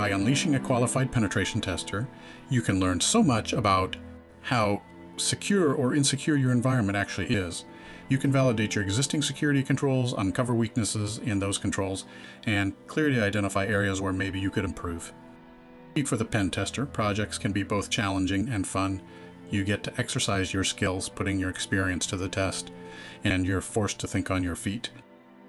By unleashing a qualified penetration tester, you can learn so much about how secure or insecure your environment actually is. You can validate your existing security controls, uncover weaknesses in those controls, and clearly identify areas where maybe you could improve. For the pen tester, projects can be both challenging and fun. You get to exercise your skills, putting your experience to the test, and you're forced to think on your feet.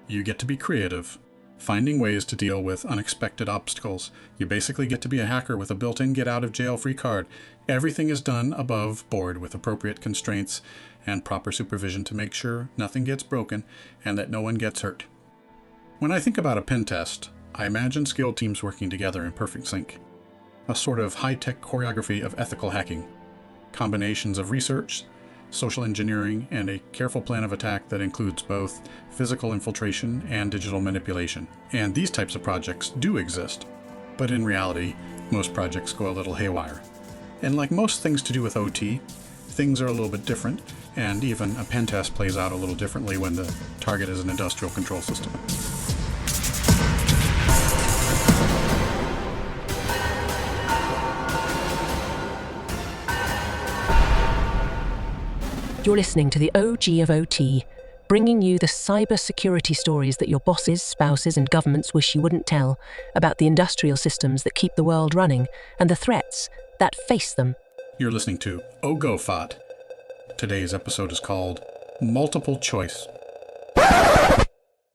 You get to be creative, finding ways to deal with unexpected obstacles. You basically get to be a hacker with a built-in get-out-of-jail-free card. Everything is done above board with appropriate constraints and proper supervision to make sure nothing gets broken and that no one gets hurt. When I think about a pen test, I imagine skilled teams working together in perfect sync. A sort of high-tech choreography of ethical hacking. Combinations of research, social engineering, and a careful plan of attack that includes both physical infiltration and digital manipulation. And these types of projects do exist, but in reality, most projects go a little haywire. And like most things to do with OT, things are a little bit different, and even a pen test plays out a little differently when the target is an industrial control system. You're listening to the OG of OT, bringing you the cybersecurity stories that your bosses, spouses, and governments wish you wouldn't tell, about the industrial systems that keep the world running and the threats that face them. You're listening to OGOFOT. Today's episode is called Multiple Choice.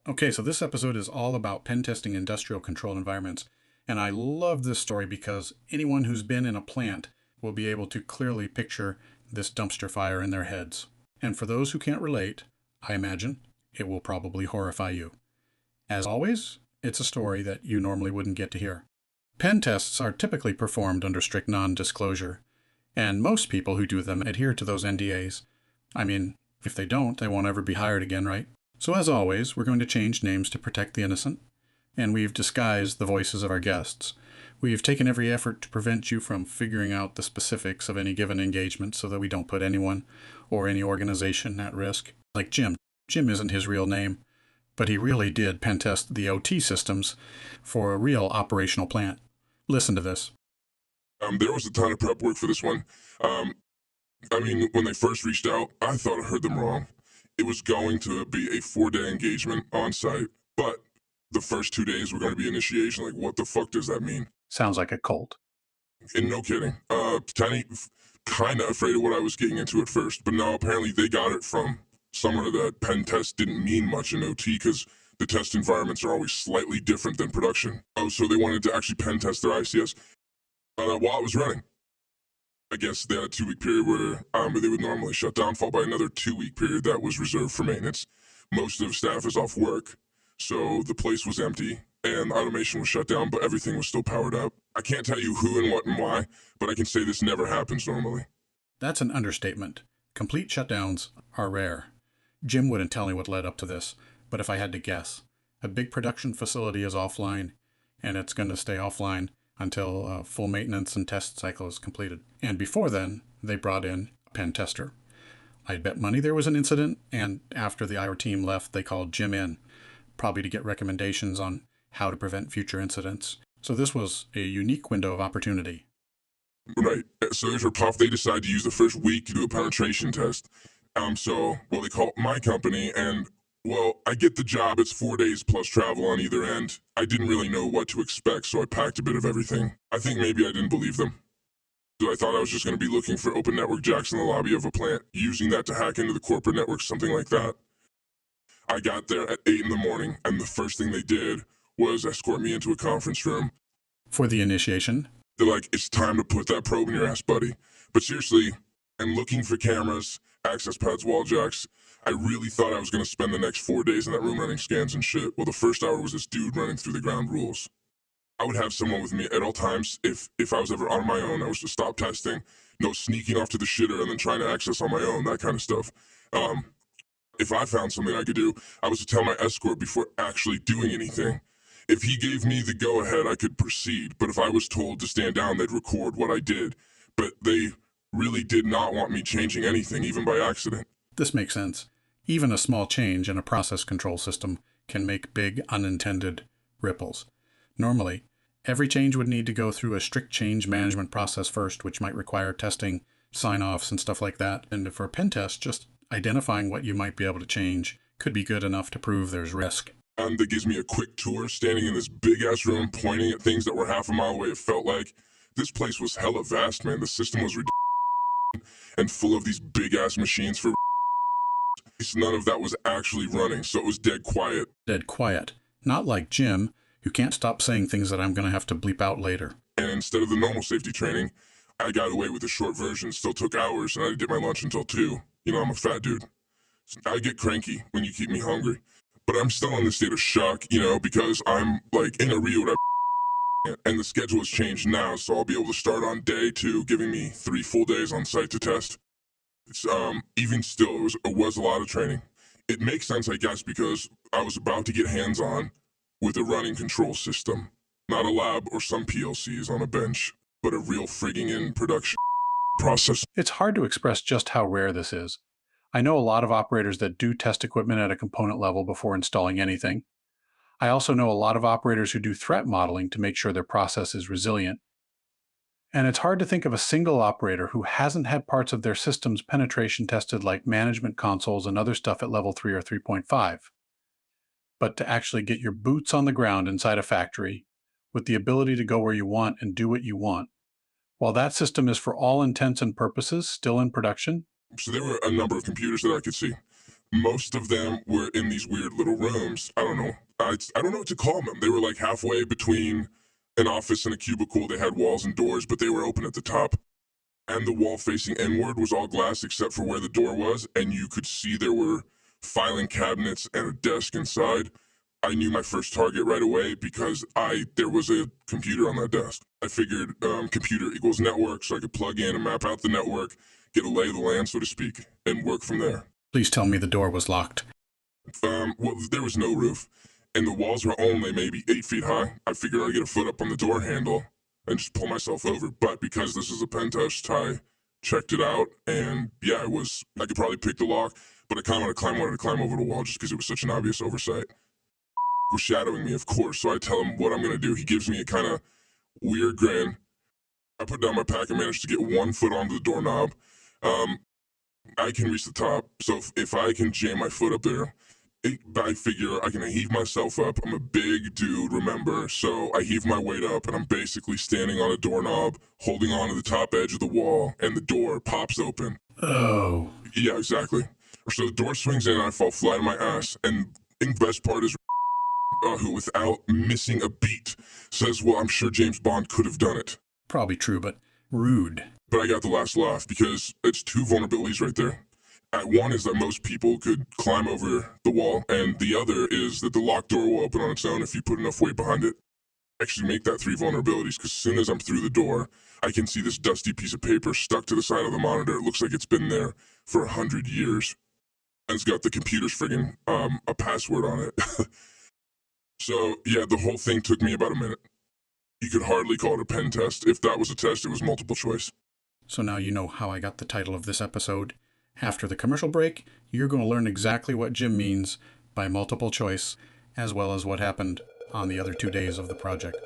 Okay, so this episode is all about pen testing industrial control environments, and I love this story because anyone who's been in a plant will be able to clearly picture this dumpster fire in their heads. And for those who can't relate, I imagine it will probably horrify you. As always, it's a story that you normally wouldn't get to hear. Pen tests are typically performed under strict non-disclosure, and most people who do them adhere to those NDAs. I mean, if they don't, they won't ever be hired again, right? So as always, we're going to change names to protect the innocent, and we've disguised the voices of our guests. We've taken every effort to prevent you from figuring out the specifics of any given engagement so that we don't put anyone or any organization at risk. Like Jim. Jim isn't his real name, but he really did pen test the OT systems for a real operational plant. Listen to this. There was a ton of prep work for this one. When they first reached out, I thought I heard them wrong. It was going to be a 4-day engagement on site, but the first 2 days were going to be initiation. Like, what the fuck does that mean? Sounds like a cult. And no kidding. Kind of afraid of what I was getting into at first, but no, apparently they got it from somewhere that pen test didn't mean much in OT because the test environments are always slightly different than production. So they wanted to actually pen test their ICS while it was running. I guess they had a 2-week period where they would normally shut down, followed by another 2-week period that was reserved for maintenance. Most of the staff is off work, so the place was empty and automation was shut down, but everything was still powered up. I can't tell you who and what and why, but I can say this never happens normally. That's an understatement. Complete shutdowns are rare. Jim wouldn't tell me what led up to this, but if I had to guess, a big production facility is offline, and it's going to stay offline until full maintenance and test cycle is completed. And before then, they brought in a pen tester. I'd bet money there was an incident, and after the IR team left, they called Jim in, probably to get recommendations on how to prevent future incidents. So this was a unique window of opportunity. Right. So there's puff. They decided to use the first week to do a penetration test. They call my company, and, I get the job. It's 4 days plus travel on either end. I didn't really know what to expect, so I packed a bit of everything. I think maybe I didn't believe them. So I thought I was just going to be looking for open network jacks in the lobby of a plant, using that to hack into the corporate network, something like that. I got there at 8 in the morning, and the first thing they did was escort me into a conference room. For the initiation? They're like, it's time to put that probe in your ass, buddy. But seriously, I'm looking for cameras, access pads, wall jacks. I really thought I was going to spend the next 4 days in that room running scans and shit. Well, the first hour was this dude running through the ground rules. I would have someone with me at all times. If I was ever on my own, I was to stop testing. No sneaking off to the shitter and then trying to access on my own, that kind of stuff. If I found something I could do, I was to tell my escort before actually doing anything. If he gave me the go-ahead, I could proceed, but if I was told to stand down, they'd record what I did. But they really did not want me changing anything, even by accident. This makes sense. Even a small change in a process control system can make big unintended ripples. Normally, Every change would need to go through a strict change management process first, which might require testing, sign-offs, and stuff like that. And for a pen test, just identifying what you might be able to change could be good enough to prove there's risk. That gives me a quick tour, standing in this big-ass room, pointing at things that were half a mile away. It felt like this place was hella vast, man. The system was ridiculous and full of these big-ass machines for none of that was actually running, so it was dead quiet. Dead quiet. Not like Jim, who can't stop saying things that I'm going to have to bleep out later. And instead of the normal safety training, I got away with the short version. Still took hours, and I didn't get my lunch until 2. You know, I'm a fat dude. I get cranky when you keep me hungry. But I'm still in the state of shock, you know, because I'm, like, in a Rio, and the schedule has changed now, so I'll be able to start on day 2, giving me 3 full days on site to test. It's, even still, it was a lot of training. It makes sense, I guess, because I was about to get hands-on with a running control system. Not a lab or some PLCs on a bench, but a real frigging in production process. It's hard to express just how rare this is. I know a lot of operators that do test equipment at a component level before installing anything. I also know a lot of operators who do threat modeling to make sure their process is resilient. And it's hard to think of a single operator who hasn't had parts of their systems penetration tested like management consoles and other stuff at level 3 or 3.5. But to actually get your boots on the ground inside a factory, with the ability to go where you want and do what you want, while that system is for all intents and purposes still in production. So there were a number of computers that I could see. Most of them were in these weird little rooms. I don't know. I don't know what to call them. They were like halfway between an office and a cubicle. They had walls and doors, but they were open at the top. And the wall facing inward was all glass except for where the door was, and you could see there were filing cabinets and a desk inside. I knew my first target right away because there was a computer on that desk. I figured computer equals network, so I could plug in and map out the network, get a lay of the land, so to speak, and work from there. Please tell me the door was locked. Well, there was no roof, and the walls were only maybe 8 feet high. I figured I'd get a foot up on the door handle and just pull myself over. But because this is a pen test, I checked it out, and yeah, I could probably pick the lock, but I kind of wanted to climb over the wall just because it was such an obvious oversight. Was shadowing me, of course, so I tell him what I'm going to do. He gives me a kind of weird grin. I put down my pack and managed to get 1 foot onto the doorknob. I can reach the top, so if I can jam my foot up there, I figure I can heave myself up. I'm a big dude, remember, so I heave my weight up, and I'm basically standing on a doorknob, holding on to the top edge of the wall, and the door pops open. Oh. Yeah, exactly. So the door swings in, and I fall flat on my ass, and the best part is who, without missing a beat, says, well, I'm sure James Bond could have done it. Probably true, but rude. But I got the last laugh because it's 2 vulnerabilities right there. One is that most people could climb over the wall, and the other is that the locked door will open on its own if you put enough weight behind it. Actually make that 3 vulnerabilities, because as soon as I'm through the door, I can see this dusty piece of paper stuck to the side of the monitor. It looks like it's been there for 100 years. And it's got the computer's friggin' a password on it. So, yeah, the whole thing took me about a minute. You could hardly call it a pen test. If that was a test, it was multiple choice. So now you know how I got the title of this episode. After the commercial break, you're going to learn exactly what Jim means by multiple choice, as well as what happened on the other 2 days of the project.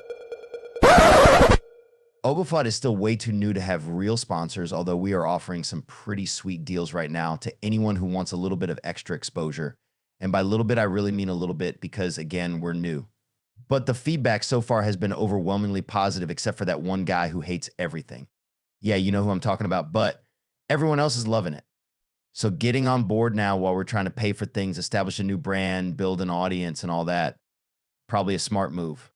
OGOFOT is still way too new to have real sponsors, although we are offering some pretty sweet deals right now to anyone who wants a little bit of extra exposure. And by little bit, I really mean a little bit because, again, we're new. But the feedback so far has been overwhelmingly positive, except for that one guy who hates everything. Yeah, you know who I'm talking about, but everyone else is loving it. So getting on board now while we're trying to pay for things, establish a new brand, build an audience and all that, probably a smart move.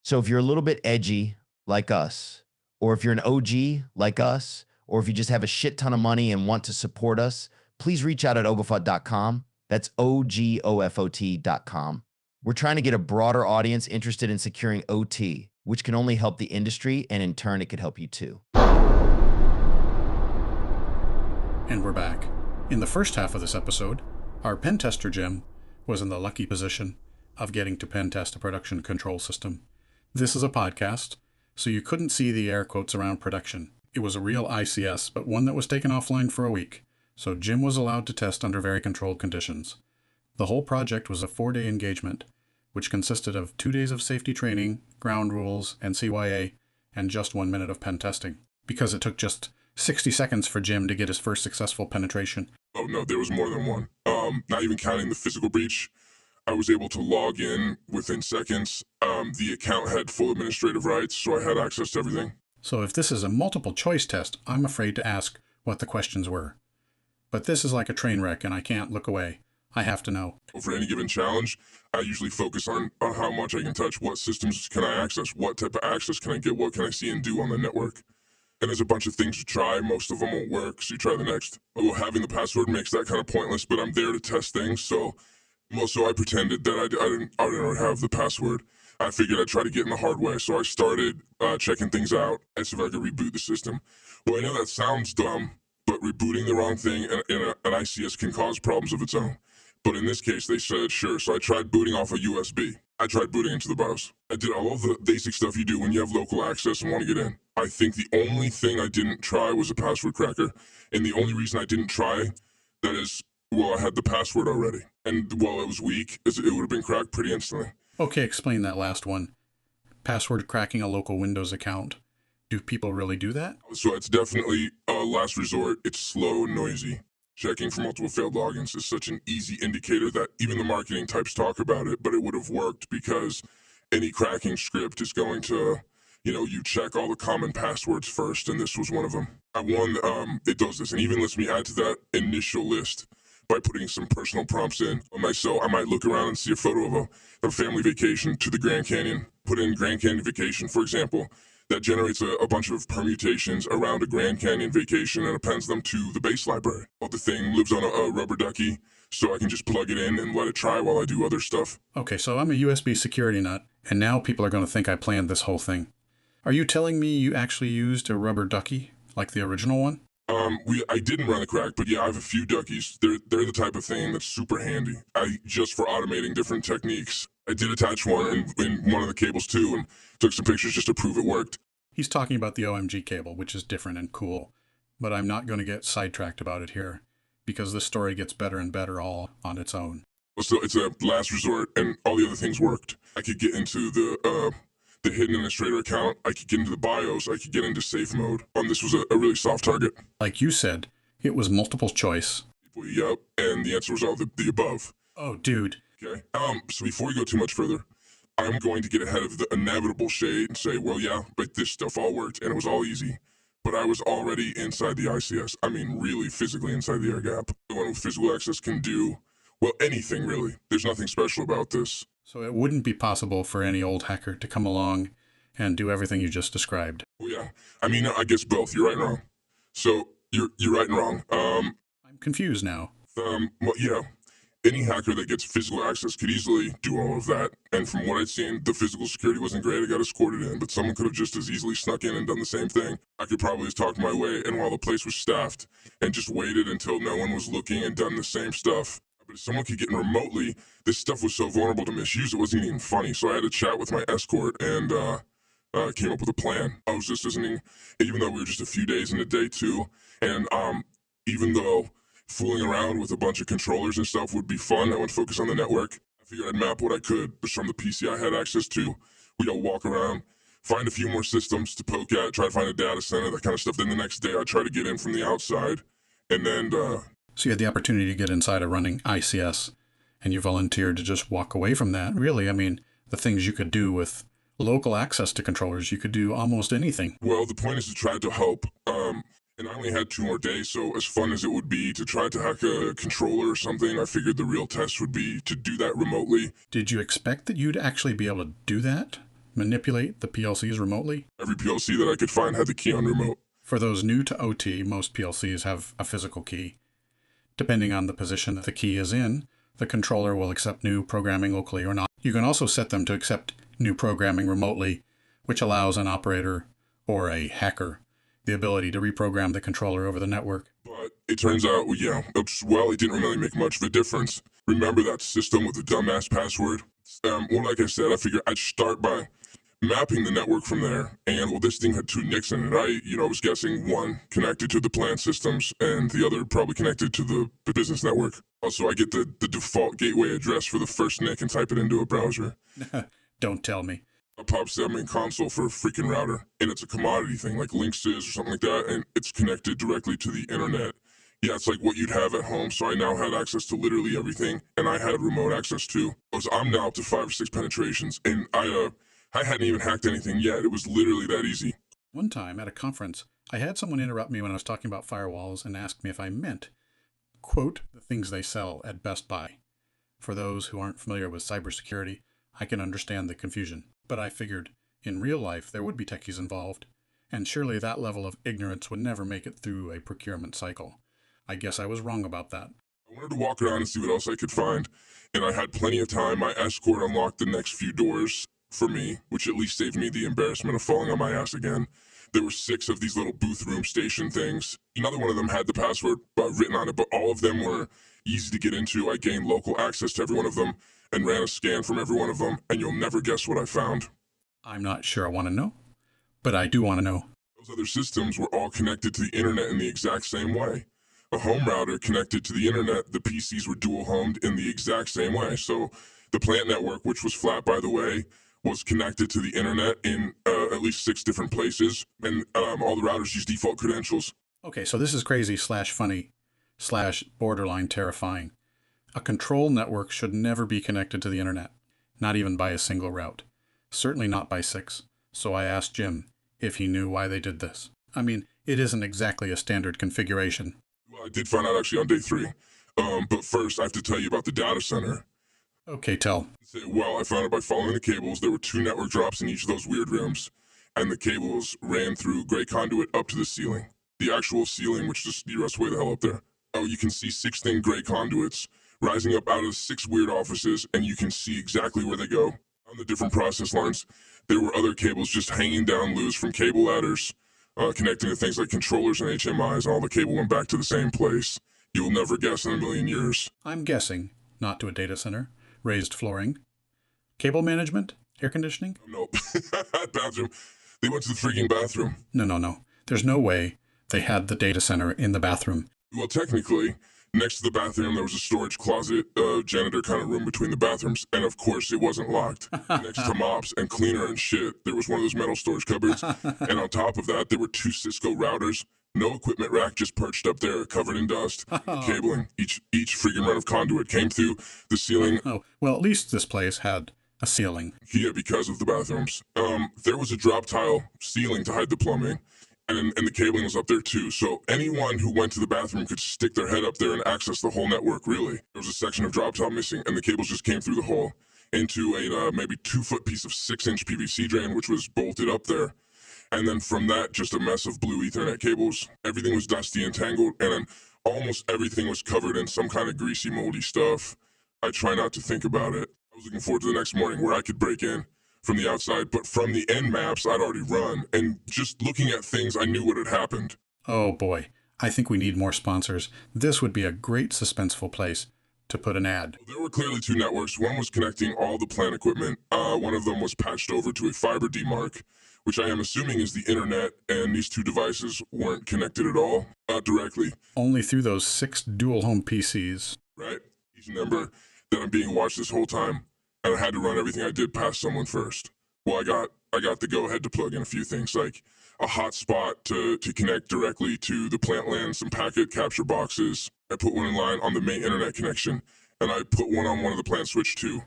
So if you're a little bit edgy like us, or if you're an OG like us, or if you just have a shit ton of money and want to support us, please reach out at ogofot.com. That's OGOFOT.com. We're trying to get a broader audience interested in securing OT, which can only help the industry, and in turn, it could help you too. And we're back. In the first half of this episode, our pen tester Jim was in the lucky position of getting to pen test a production control system. This is a podcast, so you couldn't see the air quotes around production. It was a real ICS, but one that was taken offline for a week, so Jim was allowed to test under very controlled conditions. The whole project was a 4-day engagement, which consisted of 2 days of safety training, ground rules, and CYA, and just 1 minute of pen testing. Because it took just 60 seconds for Jim to get his first successful penetration. Oh no, there was more than one. Not even counting the physical breach, I was able to log in within seconds. The account had full administrative rights, so I had access to everything. So if this is a multiple choice test, I'm afraid to ask what the questions were. But this is like a train wreck and I can't look away. I have to know. For any given challenge, I usually focus on how much I can touch, what systems can I access, what type of access can I get, what can I see and do on the network. And there's a bunch of things to try. Most of them won't work, so you try the next. Although having the password makes that kind of pointless, but I'm there to test things, so I pretended that I didn't already have the password. I figured I'd try to get in the hard way, so I started checking things out and see if I could reboot the system. Well, I know that sounds dumb, but rebooting the wrong thing in an ICS can cause problems of its own. But in this case, they said sure, so I tried booting off a USB. I tried booting into the BIOS. I did all of the basic stuff you do when you have local access and want to get in. I think the only thing I didn't try was a password cracker. And the only reason I didn't try, that is, well, I had the password already. And while it was weak, it would have been cracked pretty instantly. Okay, explain that last one. Password cracking a local Windows account. Do people really do that? So it's definitely a last resort. It's slow and noisy. Checking for multiple failed logins is such an easy indicator that even the marketing types talk about it, but it would have worked because any cracking script is going to, you check all the common passwords first, and this was one of them. It does this, and even lets me add to that initial list by putting some personal prompts in. So I might look around and see a photo of a family vacation to the Grand Canyon. Put in Grand Canyon vacation, for example. That generates a bunch of permutations around a Grand Canyon vacation and appends them to the base library. Well, the thing lives on a rubber ducky, so I can just plug it in and let it try while I do other stuff. Okay, so I'm a USB security nut, and now people are going to think I planned this whole thing. Are you telling me you actually used a rubber ducky, like the original one? I didn't run the crack, but yeah, I have a few duckies. They're the type of thing that's super handy. Just for automating different techniques. I did attach one in one of the cables too, and took some pictures just to prove it worked. He's talking about the OMG cable, which is different and cool, but I'm not going to get sidetracked about it here, because this story gets better and better all on its own. So it's a last resort, and all the other things worked. I could get into the hidden administrator account, I could get into the BIOS, I could get into safe mode. This was a really soft target. Like you said, it was multiple choice. Yep, and the answer was all the above. Oh, dude. Okay, so before we go too much further, I'm going to get ahead of the inevitable shade and say, well, yeah, but this stuff all worked, and it was all easy. But I was already inside the ICS. I mean, really physically inside the air gap. The one with physical access can do, well, anything, really. There's nothing special about this. So it wouldn't be possible for any old hacker to come along and do everything you just described. Well, yeah. I mean, I guess both. You're right and wrong. So, you're right and wrong. I'm confused now. Well, yeah. Any hacker that gets physical access could easily do all of that. And from what I'd seen, the physical security wasn't great. I got escorted in, but someone could have just as easily snuck in and done the same thing. I could probably just talk my way in while the place was staffed and just waited until no one was looking and done the same stuff. But if someone could get in remotely, this stuff was so vulnerable to misuse, it wasn't even funny. So I had to chat with my escort and came up with a plan. I was just listening, even though we were just a few days into day two, and even though fooling around with a bunch of controllers and stuff would be fun, I would focus on the network. I figured I'd map what I could from the PC I had access to. We'd all walk around, find a few more systems to poke at, try to find a data center, that kind of stuff. Then the next day I'd try to get in from the outside, and then So you had the opportunity to get inside a running ICS, and you volunteered to just walk away from that. Really, I mean, the things you could do with local access to controllers, you could do almost anything. Well, the point is to try to help. And I only had 2 more days, so as fun as it would be to try to hack a controller or something, I figured the real test would be to do that remotely. Did you expect that you'd actually be able to do that? Manipulate the PLCs remotely? Every PLC that I could find had the key on remote. For those new to OT, most PLCs have a physical key. Depending on the position that the key is in, the controller will accept new programming locally or not. You can also set them to accept new programming remotely, which allows an operator or a hacker the ability to reprogram the controller over the network. But it turns out, it didn't really make much of a difference. Remember that system with the dumbass password? Like I said, I figured I'd start by mapping the network from there. And, this thing had 2 NICs in it. I was guessing one connected to the plant systems and the other probably connected to the business network. Also, I get the default gateway address for the first NIC and type it into a browser. Don't tell me. It pops that main console for a freaking router, and it's a commodity thing, like Lynx is or something like that, and it's connected directly to the internet. Yeah, it's like what you'd have at home, so I now had access to literally everything, and I had remote access too. So I'm now up to 5 or 6 penetrations, and I hadn't even hacked anything yet. It was literally that easy. One time at a conference, I had someone interrupt me when I was talking about firewalls and ask me if I meant, quote, the things they sell at Best Buy. For those who aren't familiar with cybersecurity, I can understand the confusion, but I figured in real life there would be techies involved, and surely that level of ignorance would never make it through a procurement cycle. I guess I was wrong about that. I wanted to walk around and see what else I could find, and I had plenty of time. My escort unlocked the next few doors for me, which at least saved me the embarrassment of falling on my ass again. There were 6 of these little booth room station things. Another one of them had the password written on it, but all of them were easy to get into. I gained local access to every one of them and ran a scan from every one of them, and you'll never guess what I found. I'm not sure I want to know, but I do want to know. Those other systems were all connected to the internet in the exact same way. A home router connected to the internet, the PCs were dual homed in the exact same way. So the plant network, which was flat, by the way, was connected to the internet in at least 6 different places, and all the routers use default credentials. Okay, so this is crazy / funny / borderline terrifying. A control network should never be connected to the internet, not even by a single route. Certainly not by 6. So I asked Jim if he knew why they did this. I mean, it isn't exactly a standard configuration. Well, I did find out actually on day 3. But first, I have to tell you about the data center. Okay, tell. Well, I found out by following the cables. There were 2 network drops in each of those weird rooms, and the cables ran through gray conduit up to the ceiling. The actual ceiling, which just rests way the hell up there. Oh, you can see 6 thin gray conduits rising up out of 6 weird offices, and you can see exactly where they go. On the different process lines, there were other cables just hanging down loose from cable ladders, connecting to things like controllers and HMIs, and all the cable went back to the same place. You'll never guess in a million years. I'm guessing not to a data center. Raised flooring. Cable management? Air conditioning? No. Bathroom. They went to the freaking bathroom. No. There's no way they had the data center in the bathroom. Well, technically, next to the bathroom, there was a storage closet, janitor kind of room between the bathrooms. And of course, it wasn't locked. Next to mops and cleaner and shit, there was one of those metal storage cupboards. And on top of that, there were 2 Cisco routers. No equipment rack, just perched up there, covered in dust. Cabling. Each freaking run of conduit came through the ceiling. Oh, well, at least this place had a ceiling. Yeah, because of the bathrooms. There was a drop tile ceiling to hide the plumbing, and the cabling was up there too. So anyone who went to the bathroom could stick their head up there and access the whole network, really. There was a section of drop tile missing, and the cables just came through the hole into a maybe 2-foot piece of 6-inch PVC drain, which was bolted up there. And then from that, just a mess of blue Ethernet cables. Everything was dusty and tangled, and then almost everything was covered in some kind of greasy, moldy stuff. I try not to think about it. I was looking forward to the next morning where I could break in from the outside, but from the end maps, I'd already run. And just looking at things, I knew what had happened. Oh boy, I think we need more sponsors. This would be a great suspenseful place to put an ad. There were clearly 2 networks. One was connecting all the plant equipment. One of them was patched over to a fiber demarc, which I am assuming is the internet, and these 2 devices weren't connected at all, directly. Only through those 6 dual home PCs. Right? Each number that I'm being watched this whole time, and I had to run everything I did past someone first. Well, I got the go-ahead to plug in a few things, like a hotspot to connect directly to the plant LAN, some packet capture boxes. I put one in line on the main internet connection, and I put one on one of the plant switch too.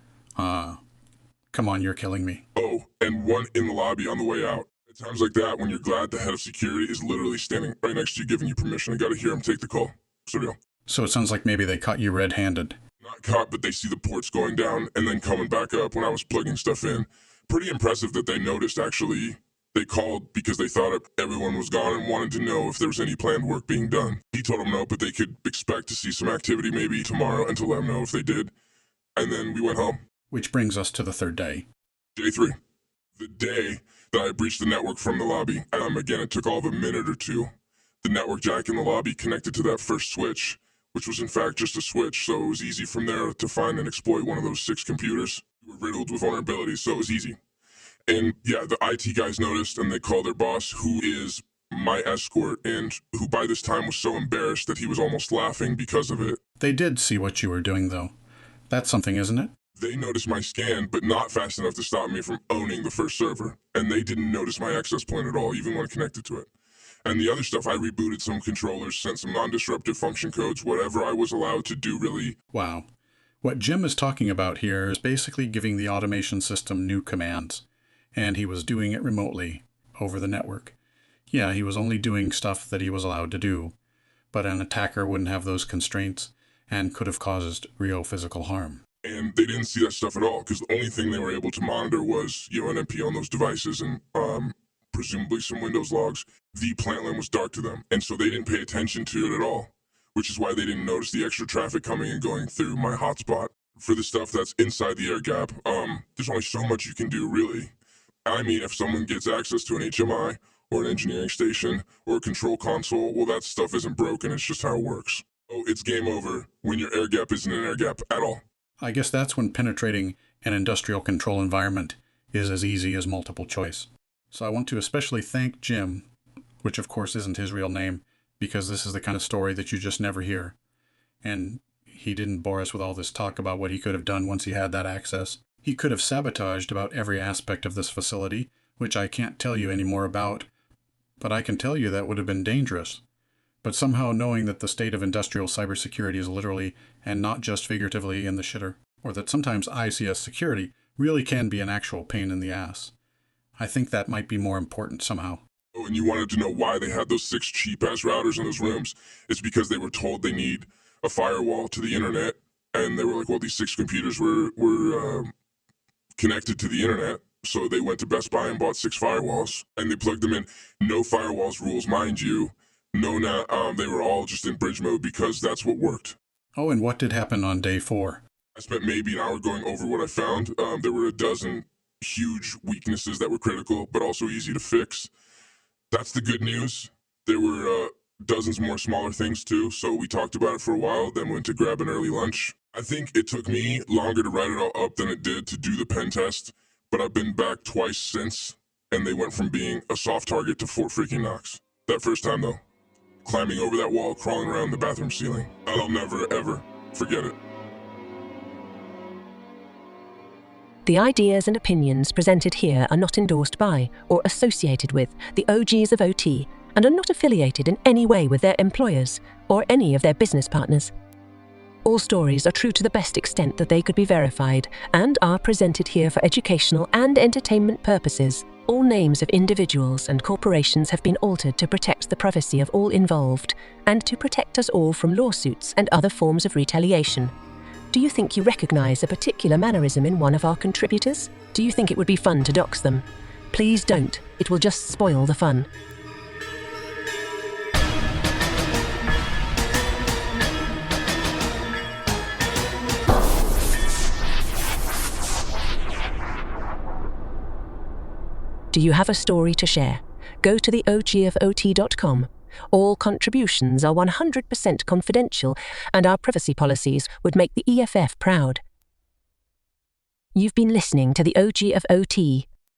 Come on, you're killing me. Oh, and one in the lobby on the way out. At times like that, when you're glad the head of security is literally standing right next to you giving you permission, I gotta hear him take the call. Surreal. So it sounds like maybe they caught you red-handed. Not caught, but they see the ports going down and then coming back up when I was plugging stuff in. Pretty impressive that they noticed, actually. They called because they thought everyone was gone and wanted to know if there was any planned work being done. He told them no, but they could expect to see some activity maybe tomorrow and to let them know if they did. And then we went home. Which brings us to the 3rd day. Day 3. The day that I breached the network from the lobby. Again, it took all of a minute or 2. The network jack in the lobby connected to that first switch, which was in fact just a switch, so it was easy from there to find and exploit one of those 6 computers. We were riddled with vulnerabilities, so it was easy. And yeah, the IT guys noticed, and they called their boss, who is my escort, and who by this time was so embarrassed that he was almost laughing because of it. They did see what you were doing, though. That's something, isn't it? They noticed my scan, but not fast enough to stop me from owning the first server. And they didn't notice my access point at all, even when connected to it. And the other stuff, I rebooted some controllers, sent some non-disruptive function codes, whatever I was allowed to do, really. Wow. What Jim is talking about here is basically giving the automation system new commands. And he was doing it remotely, over the network. Yeah, he was only doing stuff that he was allowed to do. But an attacker wouldn't have those constraints and could have caused real physical harm. And they didn't see that stuff at all, because the only thing they were able to monitor was, an MP on those devices and presumably some Windows logs. The plant line was dark to them, and so they didn't pay attention to it at all, which is why they didn't notice the extra traffic coming and going through my hotspot. For the stuff that's inside the air gap, there's only so much you can do, really. I mean, if someone gets access to an HMI or an engineering station or a control console, well, that stuff isn't broken, it's just how it works. Oh, it's game over when your air gap isn't an air gap at all. I guess that's when penetrating an industrial control environment is as easy as multiple choice. So I want to especially thank Jim, which of course isn't his real name, because this is the kind of story that you just never hear. And he didn't bore us with all this talk about what he could have done once he had that access. He could have sabotaged about every aspect of this facility, which I can't tell you any more about, but I can tell you that would have been dangerous. But somehow knowing that the state of industrial cybersecurity is literally, and not just figuratively, in the shitter, or that sometimes ICS security really can be an actual pain in the ass, I think that might be more important somehow. Oh, and you wanted to know why they had those 6 cheap-ass routers in those rooms. It's because they were told they need a firewall to the internet, and they were like, well, these 6 computers were connected to the internet, so they went to Best Buy and bought 6 firewalls, and they plugged them in. No firewalls rules, mind you. No, they were all just in bridge mode because that's what worked. Oh, and what did happen on day 4? I spent maybe an hour going over what I found. There were a dozen huge weaknesses that were critical, but also easy to fix. That's the good news. There were dozens more smaller things too, so we talked about it for a while, then went to grab an early lunch. I think it took me longer to write it all up than it did to do the pen test, but I've been back twice since, and they went from being a soft target to Fort freaking Knox. That first time though, climbing over that wall, crawling around the bathroom ceiling. I'll never, ever forget it. The ideas and opinions presented here are not endorsed by or associated with the OGs of OT and are not affiliated in any way with their employers or any of their business partners. All stories are true to the best extent that they could be verified and are presented here for educational and entertainment purposes. All names of individuals and corporations have been altered to protect the privacy of all involved and to protect us all from lawsuits and other forms of retaliation. Do you think you recognize a particular mannerism in one of our contributors? Do you think it would be fun to dox them? Please don't. It will just spoil the fun. Do you have a story to share? Go to the ogofot.com. All contributions are 100% confidential, and our privacy policies would make the EFF proud. You've been listening to the OG of OT,